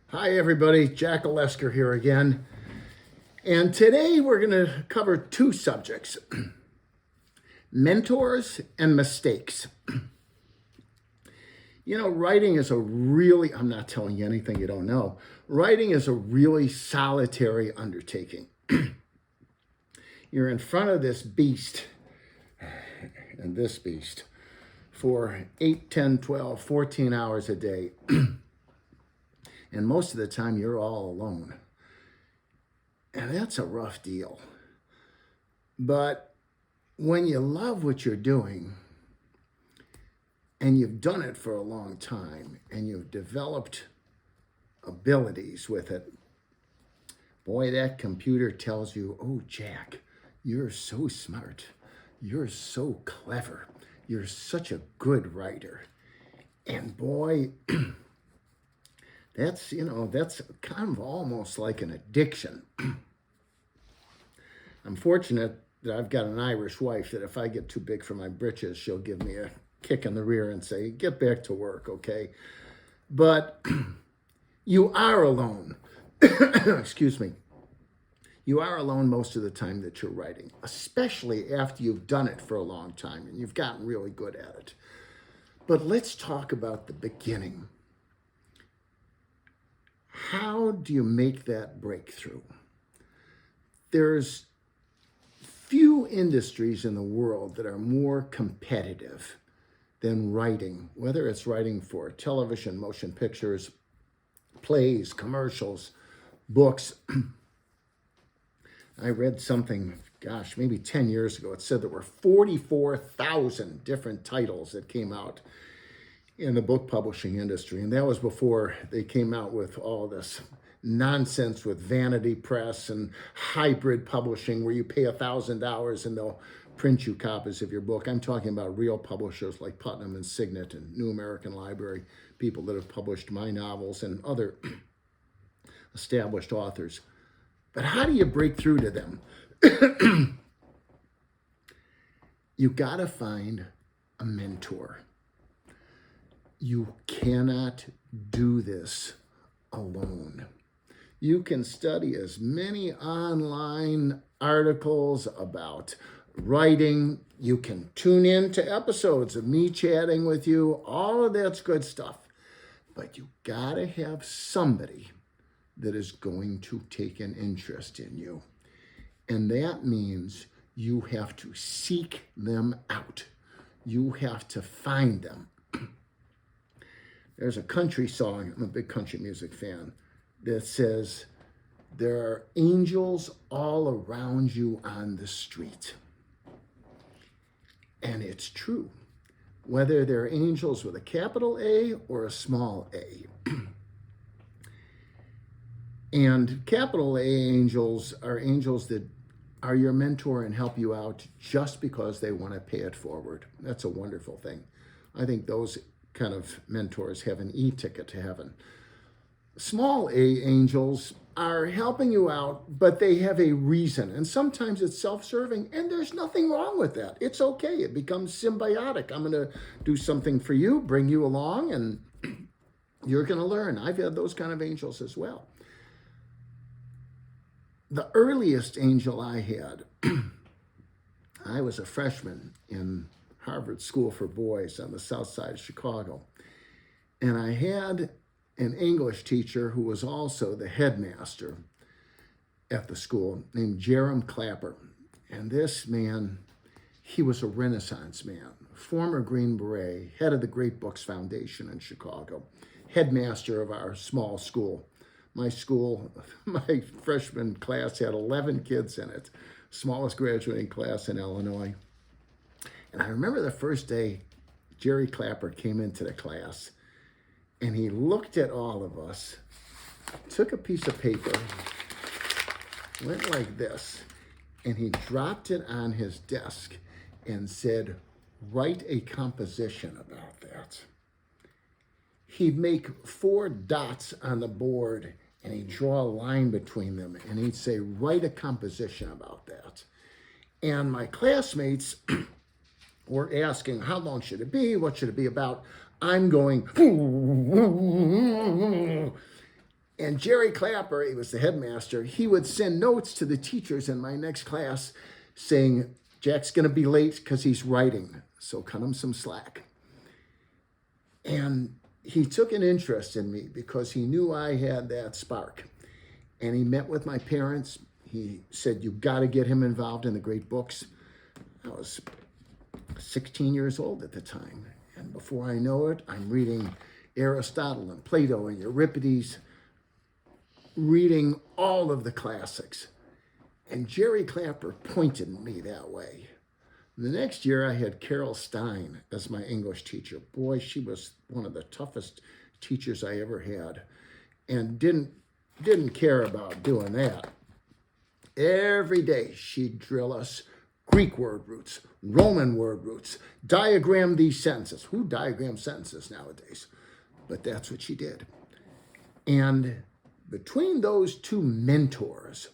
Hi everybody, Jack Olesker here again. And today we're going to cover two subjects, mentors and mistakes. You know, writing is I'm not telling you anything you don't know. Writing is a really solitary undertaking. You're in front of this beast and this beast for 8, 10, 12, 14 hours a day. And most of the time you're all alone. And that's a rough deal. But when you love what you're doing and you've done it for a long time and you've developed abilities with it, boy, that computer tells you, oh, Jack, you're so smart. You're so clever. You're such a good writer. And boy, that's kind of almost like an addiction. I'm fortunate that I've got an Irish wife that if I get too big for my britches, she'll give me a kick in the rear and say, get back to work, okay? But you are alone. Excuse me. You are alone most of the time that you're writing, especially after you've done it for a long time and you've gotten really good at it. But let's talk about the beginning. How do you make that breakthrough? There's few industries in the world that are more competitive than writing, whether it's writing for television, motion pictures, plays, commercials, books. I read something, gosh, maybe 10 years ago. It said there were 44,000 different titles that came out in the book publishing industry. And that was before they came out with all this nonsense with vanity press and hybrid publishing where you pay $1,000 and they'll print you copies of your book. I'm talking about real publishers like Putnam and Signet and New American Library, people that have published my novels and other established authors. But how do you break through to them? You gotta find a mentor. You cannot do this alone. You can study as many online articles about writing. You can tune in to episodes of me chatting with you. All of that's good stuff. But you gotta have somebody that is going to take an interest in you. And that means you have to seek them out. You have to find them. There's a country song, I'm a big country music fan, that says, there are angels all around you on the street. And it's true, whether they're angels with a capital A or a small a. And capital A angels are angels that are your mentor and help you out just because they want to pay it forward. That's a wonderful thing. I think those kind of mentors have an e-ticket to heaven. Small A angels are helping you out, but they have a reason. And sometimes it's self-serving, and there's nothing wrong with that. It's okay. It becomes symbiotic. I'm going to do something for you, bring you along, and you're going to learn. I've had those kind of angels as well. The earliest angel I had, I was a freshman in Harvard School for Boys on the south side of Chicago. And I had an English teacher who was also the headmaster at the school named Jerem Clapper. And this man, he was a Renaissance man, former Green Beret, head of the Great Books Foundation in Chicago, headmaster of our small school. My school, my freshman class had 11 kids in it, smallest graduating class in Illinois. And I remember the first day Jerry Clapper came into the class and he looked at all of us, took a piece of paper, went like this, and he dropped it on his desk and said, write a composition about that. He'd make 4 dots on the board and he'd draw a line between them and he'd say, write a composition about that. And my classmates were asking, how long should it be? What should it be about? I'm going, And Jerry Clapper, he was the headmaster, he would send notes to the teachers in my next class saying, Jack's going to be late because he's writing, so cut him some slack. And he took an interest in me because he knew I had that spark. And he met with my parents. He said, you got to get him involved in the great books. I was 16 years old at the time. And before I know it, I'm reading Aristotle and Plato and Euripides, reading all of the classics. And Jerry Clapper pointed me that way. The next year, I had Carol Stein as my English teacher. Boy, she was one of the toughest teachers I ever had, and didn't care about doing that. Every day, she'd drill us Greek word roots, Roman word roots, diagram these sentences. Who diagrams sentences nowadays? But that's what she did. And between those two mentors,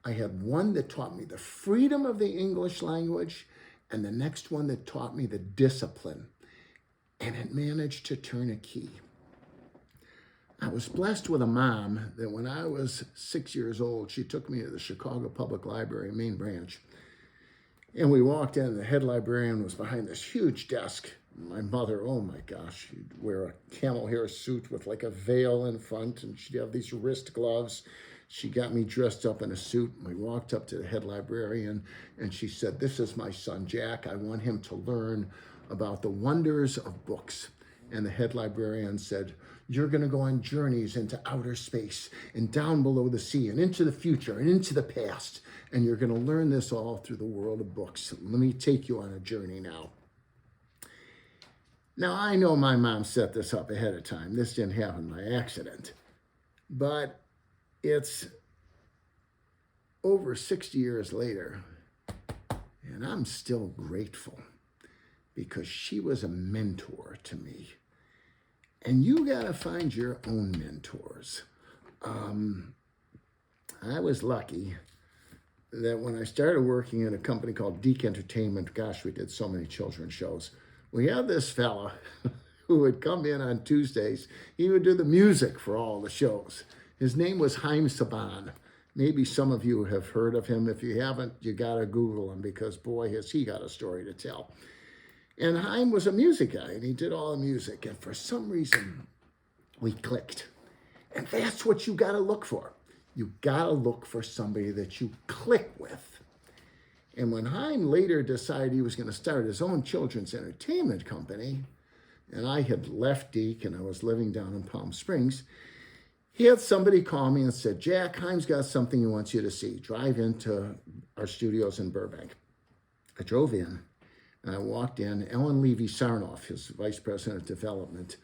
I had one that taught me the freedom of the English language, and the next one that taught me the discipline. And it managed to turn a key. I was blessed with a mom that when I was 6 years old, she took me to the Chicago Public Library main branch. And we walked in, and the head librarian was behind this huge desk. My mother, oh my gosh, she'd wear a camel hair suit with like a veil in front, and she'd have these wrist gloves. She got me dressed up in a suit. We walked up to the head librarian, and she said, this is my son, Jack. I want him to learn about the wonders of books. And the head librarian said, you're going to go on journeys into outer space and down below the sea and into the future and into the past. And you're going to learn this all through the world of books. Let me take you on a journey now. Now, I know my mom set this up ahead of time. This didn't happen by accident. But it's over 60 years later, and I'm still grateful because she was a mentor to me. And you got to find your own mentors. I was lucky that when I started working in a company called DIC Entertainment, gosh, we did so many children's shows. We had this fella who would come in on Tuesdays. He would do the music for all the shows. His name was Haim Saban. Maybe some of you have heard of him. If you haven't, you got to Google him because, boy, has he got a story to tell. And Haim was a music guy, and he did all the music. And for some reason, we clicked. And that's what you got to look for. You got to look for somebody that you click with. And when Haim later decided he was going to start his own children's entertainment company, and I had left DIC and I was living down in Palm Springs, he had somebody call me and said, Jack, Haim's got something he wants you to see. Drive into our studios in Burbank. I drove in, and I walked in. Ellen Levy-Sarnoff, his vice president of development,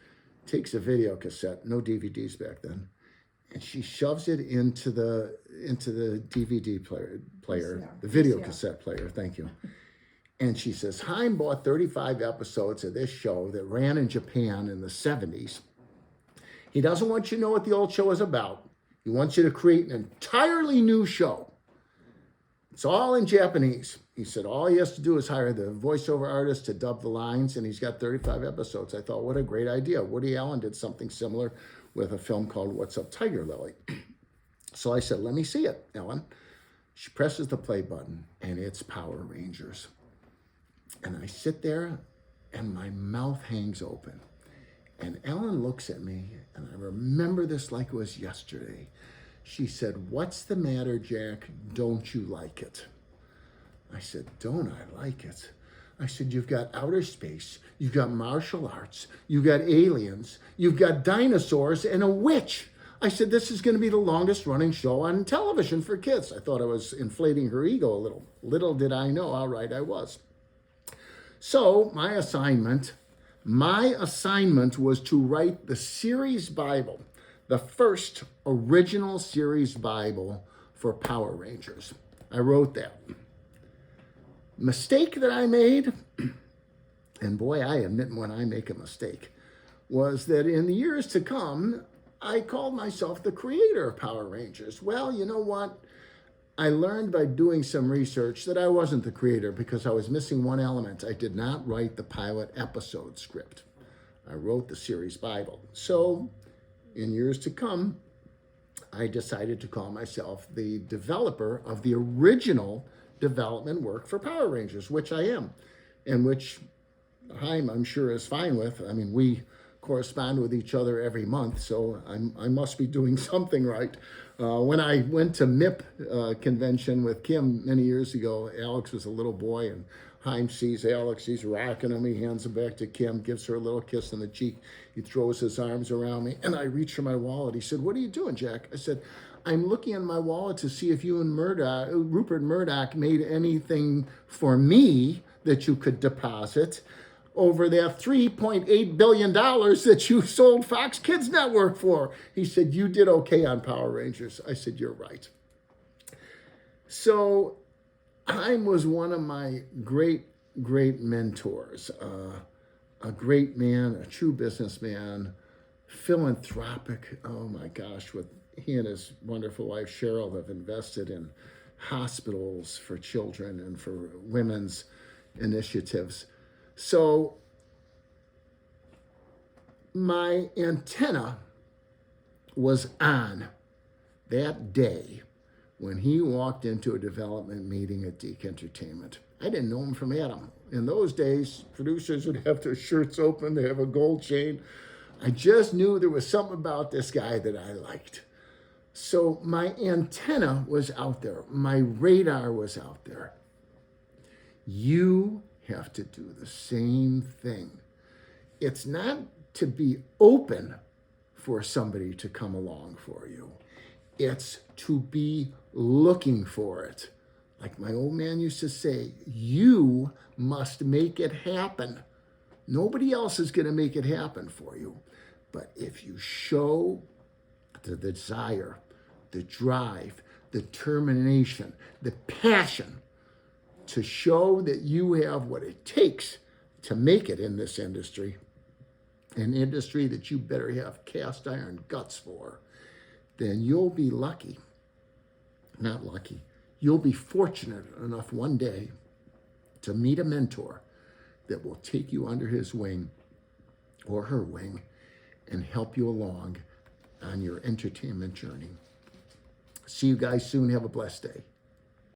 takes a video cassette, no DVDs back then, and she shoves it into the DVD player, the video cassette player, thank you. And she says, Haim bought 35 episodes of this show that ran in Japan in the 70s. He doesn't want you to know what the old show is about. He wants you to create an entirely new show. It's all in Japanese. He said all he has to do is hire the voiceover artist to dub the lines, and he's got 35 episodes. I thought, what a great idea. Woody Allen did something similar with a film called What's Up, Tiger Lily? So I said, let me see it, Ellen. She presses the play button, and it's Power Rangers. And I sit there, and my mouth hangs open. And Ellen looks at me, and I remember this like it was yesterday. She said, what's the matter, Jack? Don't you like it? I said, don't I like it? I said, you've got outer space, you've got martial arts, you've got aliens, you've got dinosaurs, and a witch. I said, this is going to be the longest running show on television for kids. I thought I was inflating her ego a little. Little did I know how right I was. So my assignment was to write the series Bible, the first original series Bible for Power Rangers. I wrote that. Mistake that I made, and boy, I admit when I make a mistake, was that in the years to come, I called myself the creator of Power Rangers. Well, you know what? I learned by doing some research that I wasn't the creator because I was missing one element. I did not write the pilot episode script. I wrote the series Bible. So in years to come, I decided to call myself the developer of the original development work for Power Rangers, which I am, and which Haim, I'm sure, is fine with. I mean, we correspond with each other every month, so I must be doing something right. When I went to MIP convention with Kim many years ago, Alex was a little boy, and Haim sees Alex. He's rocking him. He hands him back to Kim, gives her a little kiss on the cheek. He throws his arms around me, and I reach for my wallet. He said, "What are you doing, Jack?" I said, "I'm looking in my wallet to see if you and Rupert Murdoch made anything for me that you could deposit over that $3.8 billion that you sold Fox Kids Network for." He said, "You did okay on Power Rangers." I said, "You're right." So Haim was one of my great mentors, a great man, a true businessman, philanthropic. Oh my gosh, with he and his wonderful wife Cheryl have invested in hospitals for children and for women's initiatives. So my antenna was on that day when he walked into a development meeting at DIC Entertainment. I didn't know him from Adam. In those days, producers would have their shirts open, they have a gold chain. I just knew there was something about this guy that I liked. So my antenna was out there. My radar was out there. You have to do the same thing. It's not to be open for somebody to come along for you. It's to be looking for it. Like my old man used to say, you must make it happen. Nobody else is going to make it happen for you. But if you show the desire, the drive, the determination, the passion to show that you have what it takes to make it in this industry, an industry that you better have cast iron guts for, then you'll be lucky. Not lucky. You'll be fortunate enough one day to meet a mentor that will take you under his wing or her wing and help you along on your entertainment journey. See you guys soon. Have a blessed day.